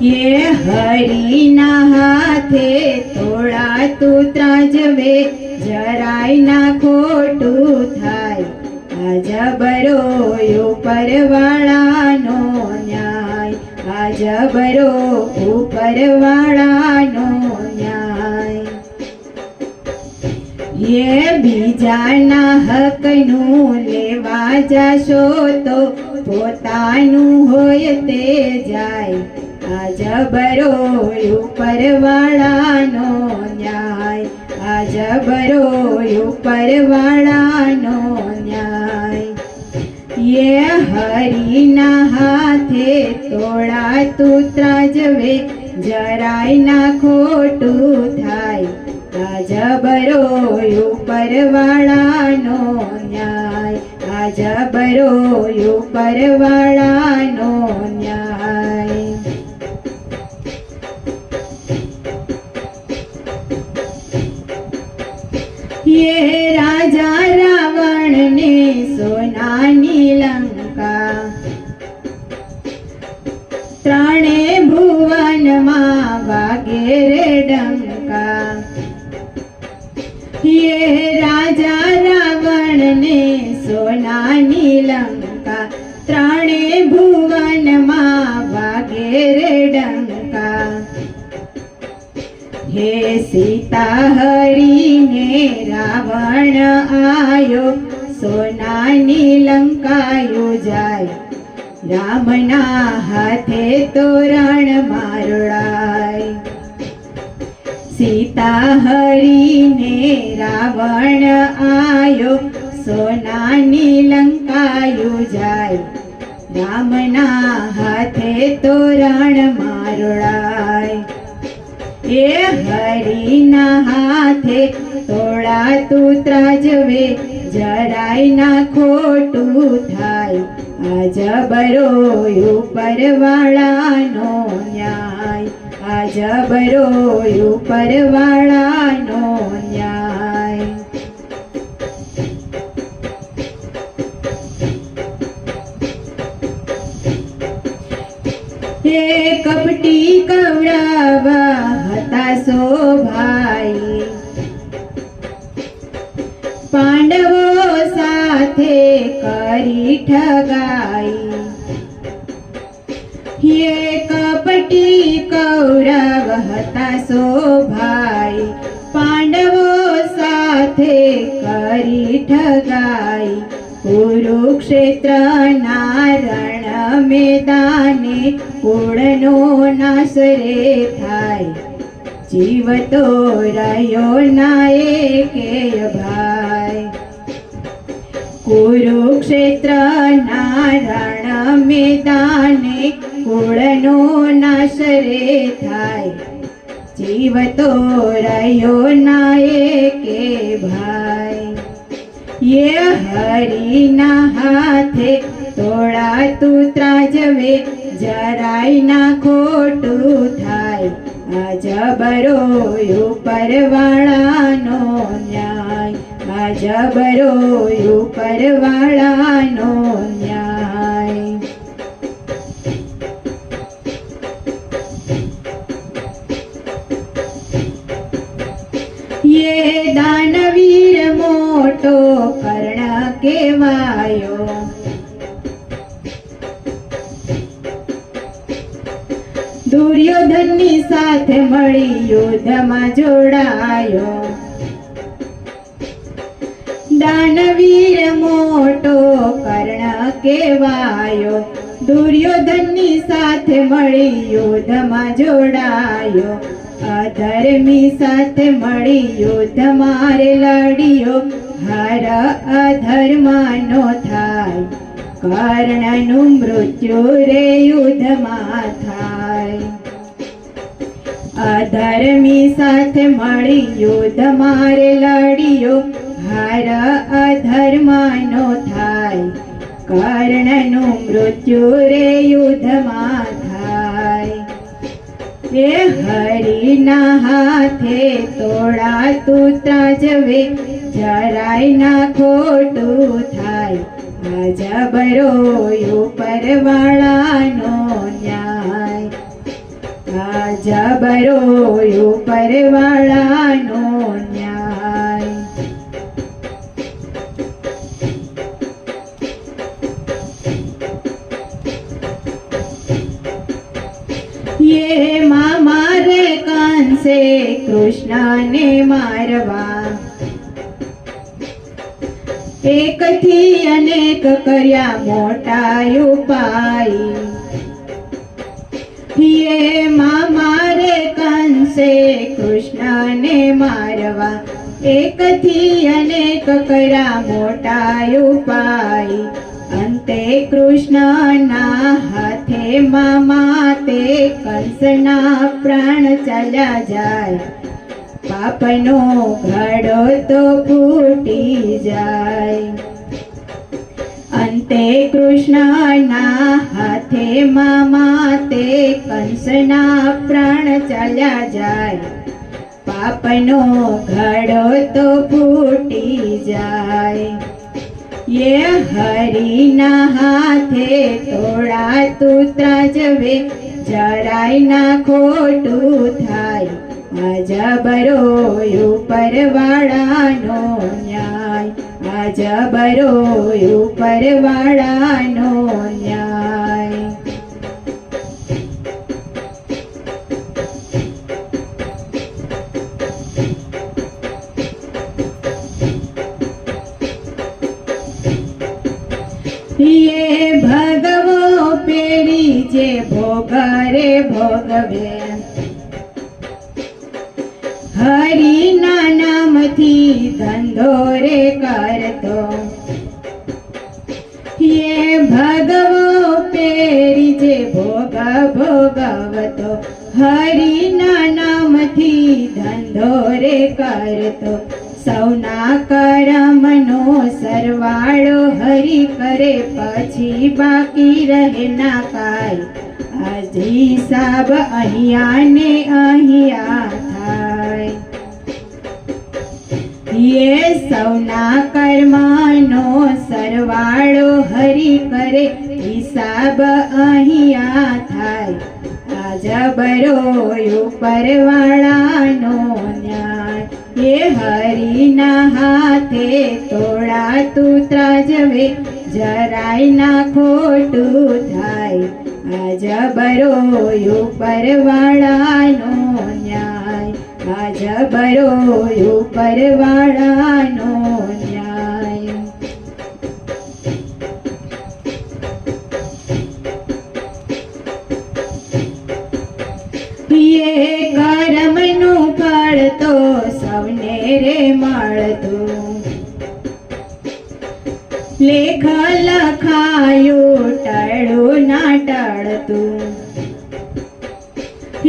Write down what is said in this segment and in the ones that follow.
ये हरिना हाथे तोड़ाતું ત્રાજવે જરાય ના ખોટું થાય આ જબરો ઉપરવાળાનો ન્યાય આ જબરો ઉપરવાળાનો ન્યાય ये બીજાના હકનું લેવા જશો તો પોતાનું હોય તે જાય આ જબરો ઉપરવાળાનો ન્યાય આ જબરો ઉપરવાળાનો ન્યાય ये હરિના હાથે તોળાતું ત્રાજવે જરાય ના ખોટું થાય આ જબરો ઉપરવાળાનો ન્યાય આ જબરો ઉપરવાળાનો ન્યાય ये राजा रावण ने सोनानी लंका त्राणे भुवन मां वागे रे डंका ये राजा रावण ने सोनानी लंका त्राणे भुवन मां वागे रे डंका हे सीता हरि ने रावण आयो सोनानी लंका जाय रामना हाथे तोरण मारड़ाय सीता हरि ने रावण आयो सोनानी लंका जाय रामना हाथे तोरण मारड़ाय ये हरिना हाथे तोड़ाતું ત્રાજવે જરાય ના ખોટું થાય આ જબરો ઉપરવાળાનો ન્યાય આ જબરો ઉપરવાળાનો ન્યાય हे कपटी कौरवा હતા સો ભાઈ પાંડવો સાથે કરી ઠગાઈ ये कपटी कौरव હતા સો ભાઈ પાંડવો સાથે કરી ઠગાઈ કુરુક્ષેત્રના રણ મેદાને કુળનો નાશ રે થાય જીવતો રહ્યો ના એકેય ભાઈ કુરુક્ષેત્રના રણ મેદાને કુળનો નાશ રે થાય જીવતો રહ્યો ના એકેય ભાઈ ये हरिना हाथे तोड़ाતું ત્રાજવે જરાય ના ખોટું થાય આ જબરો ઉપરવાળાનો ન્યાય આ જબરો ઉપરવાળાનો ન્યાય ये दानवीर मोटो कर्ण केवायो दुर्योधननी साथे मळी युद्धमां जोडायो दानवीर मोटो कर्ण केवायो दुर्योधननी साथे मळी युद्धमां जोडायो अधर्मी साथे मळी युद्ध मारे लड़ियो हार अधर्मानो थाय कर्णનું મૃત્યુ રે યુદ્ધમાં થાય અધર્મી સાથે મળી યુદ્ધ મારે લડિયો હાર અધર્માનો થાય કર્ણનું મૃત્યુ રે યુદ્ધમાં થાય ये हरिना हाथे तोड़ाતું ત્રાજવે જરાય ના ખોટું થાય આ જબરો ઉપરવાળાનો ન્યાય આ જબરો ઉપરવાળાનો ન્યાય. ये मारे कंसे कृष्ण ने मारवा, एक थी अनेक कर्या मोटा उपाय. ये मारे कंसे कृष्ण ने मारवा, एक थी अनेक कर्या मोटा उपाय. अंते कृष्णना हाथे माते कंसना प्राण चल्या जाय. पापनो घड़ो तो फूटी जाय. अंते कृष्णना हाथे माते कंसना प्राण चल्या जाय. पापनो घड़ो तो फूटी जाय. ये हरि ना हाथे तोड़ा तू त्राजवे, જરાય ના ખોટું થાય. આ જબરો ઉપરવાળાનો ન્યાય. આ જબરો ઉપરવાળાનો ન્યાય. ये भगवो पेरी जे भोगरे भोगवे, हरि ना नाम थी धंधो रे करतो. ये भगवो पेरी जे भोग भोगवतो, हरि ना नाम थी धंधो रे करतो. सौना करमनो सरवाळो हरि करे, પછી બાકી રહે ના કાય. આજ હિસાબ અહીંયા ને અહીંયા થાય. ये સૌના કર્મનો સરવાળો હરિ કરે, હિસાબ અહીંયા થાય. આ જબરો ઉપરવાળાનો ન્યાય. ये हरि ना हाथे तोड़ा तू त्राजवे, જરાય ના ખોટું થાય. આ જબરો ઉપરવાળાનો ન્યાય. આ જબરો ઉપરવાળાનો ન્યાય. ये कर्मनु फळ तो સૌને રે મળતું. લેખ લખાયું ટળું ના ટળતું.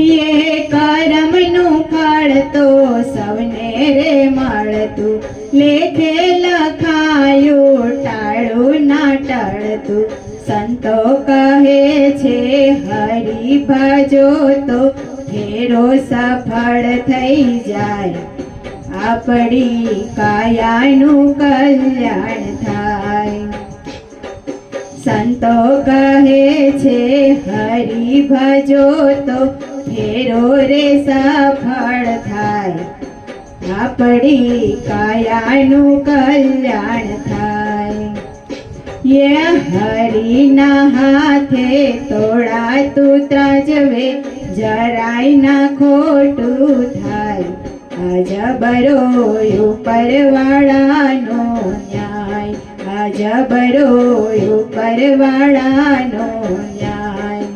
ये કર્મનું ફળ તો સૌને રે મળતું. લેખે લખાયું टाळું ના ટળતું. સંતો કહે છે હરિ ભજો તો ફેરો સફળ થઈ જાય. આપણી કાયાનું કલ્યાણ થાય. સંતો કહે છે હરિ ભજો તો ફેરો રે સફળ થાય. આપણી કાયાનું કલ્યાણ થાય. ये हरि ना हाथे तोड़ा तू त्राजवे, જરાય ના ખોટું થાય. આ જબરો ઉપરવાળાનો ન્યાય. આ જબરો ઉપરવાળાનો ન્યાય.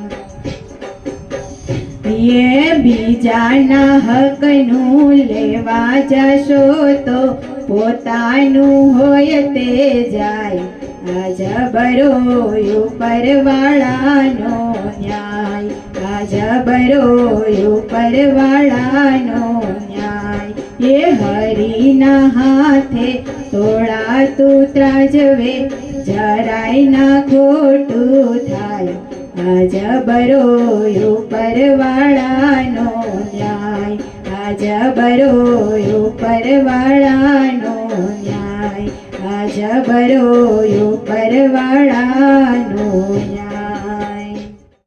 ये બીજાના હકનું લેવા જશો તો પોતાનું હોય તે જાય. આ જબરો ઉપરવાળાનો ન્યાય. આ જબરો ઉપરવાળાનો ન્યાય. ये हरि ना हाथे तोड़ा तू त्राजवे, જરાય ના ખોટું થાય. આ જબરો ઉપરવાળાનો ન્યાય. આ જબરો ઉપરવાળાનો ન્યાય. આ જબરો ઉપરવાળાનો